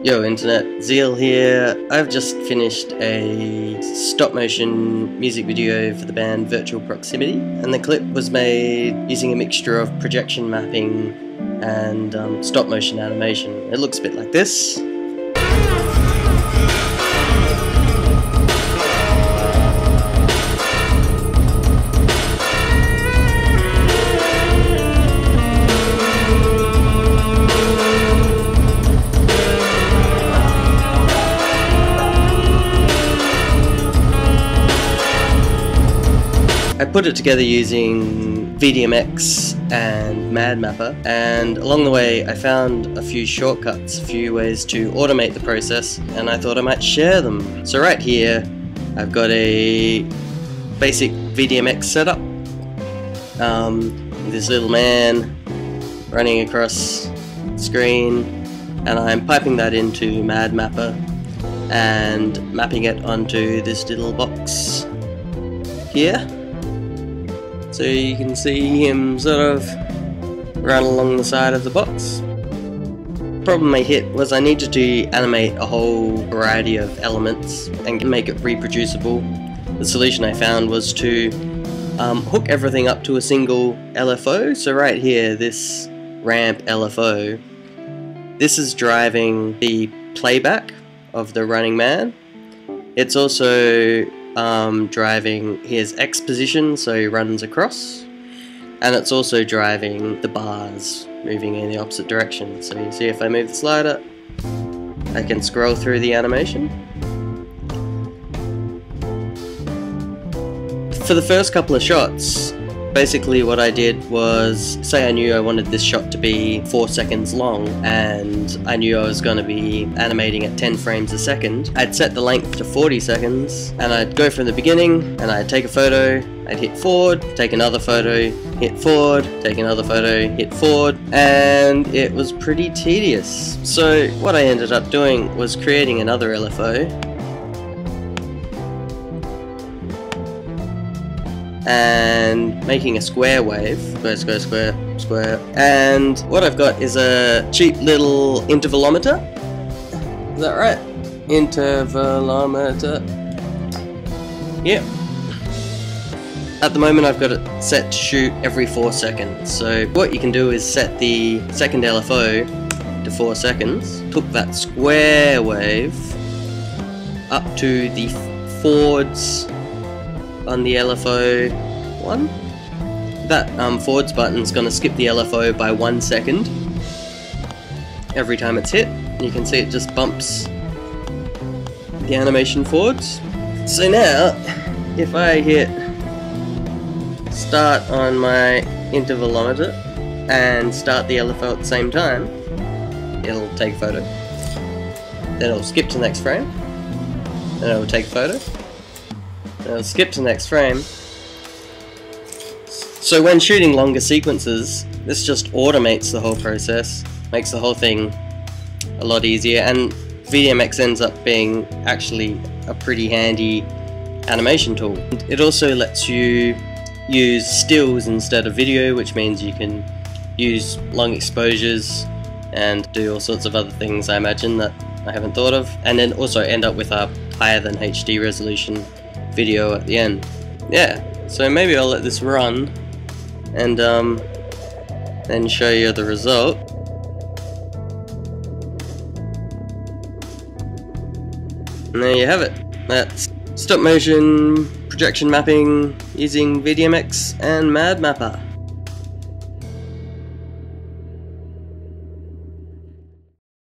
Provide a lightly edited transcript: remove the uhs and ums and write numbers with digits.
Yo internet, Zeal here. I've just finished a stop motion music video for the band Virtual Proximity, and the clip was made using a mixture of projection mapping and stop motion animation. It looks a bit like this. I put it together using VDMX and MadMapper, and along the way I found a few shortcuts, a few ways to automate the process, and I thought I might share them. So right here I've got a basic VDMX setup. This little man running across the screen, and I'm piping that into MadMapper and mapping it onto this little box here. So you can see him sort of run along the side of the box. The problem I hit was I needed to animate a whole variety of elements and make it reproducible. The solution I found was to hook everything up to a single LFO. So right here, this ramp LFO, this is driving the playback of the running man. It's also driving his X position, so he runs across, and it's also driving the bars moving in the opposite direction. So you see, if I move the slider, I can scroll through the animation. For the first couple of shots, basically what I did was, say I knew I wanted this shot to be 4 seconds long, and I knew I was going to be animating at 10 frames a second. I'd set the length to 40 seconds, and I'd go from the beginning, and I'd take a photo, I'd hit forward, take another photo, hit forward, take another photo, hit forward, and it was pretty tedious. So what I ended up doing was creating another LFO, and making a square wave, square, square, square, and what I've got is a cheap little intervalometer. Is that right? Intervalometer. Yep. At the moment I've got it set to shoot every 4 seconds, so what you can do is set the second LFO to 4 seconds, hook that square wave up to the forwards on the LFO 1. That forwards button is going to skip the LFO by 1 second every time it's hit. You can see it just bumps the animation forwards. So now, if I hit start on my intervalometer and start the LFO at the same time, it'll take a photo. Then it'll skip to the next frame. Then it'll take a photo. I'll skip to the next frame. So when shooting longer sequences, this just automates the whole process, makes the whole thing a lot easier, and VDMX ends up being actually a pretty handy animation tool. It also lets you use stills instead of video, which means you can use long exposures and do all sorts of other things, I imagine, that I haven't thought of, and then also end up with a higher than HD resolution video at the end. Yeah, so maybe I'll let this run and then show you the result. And there you have it. That's stop motion projection mapping using VDMX and MadMapper.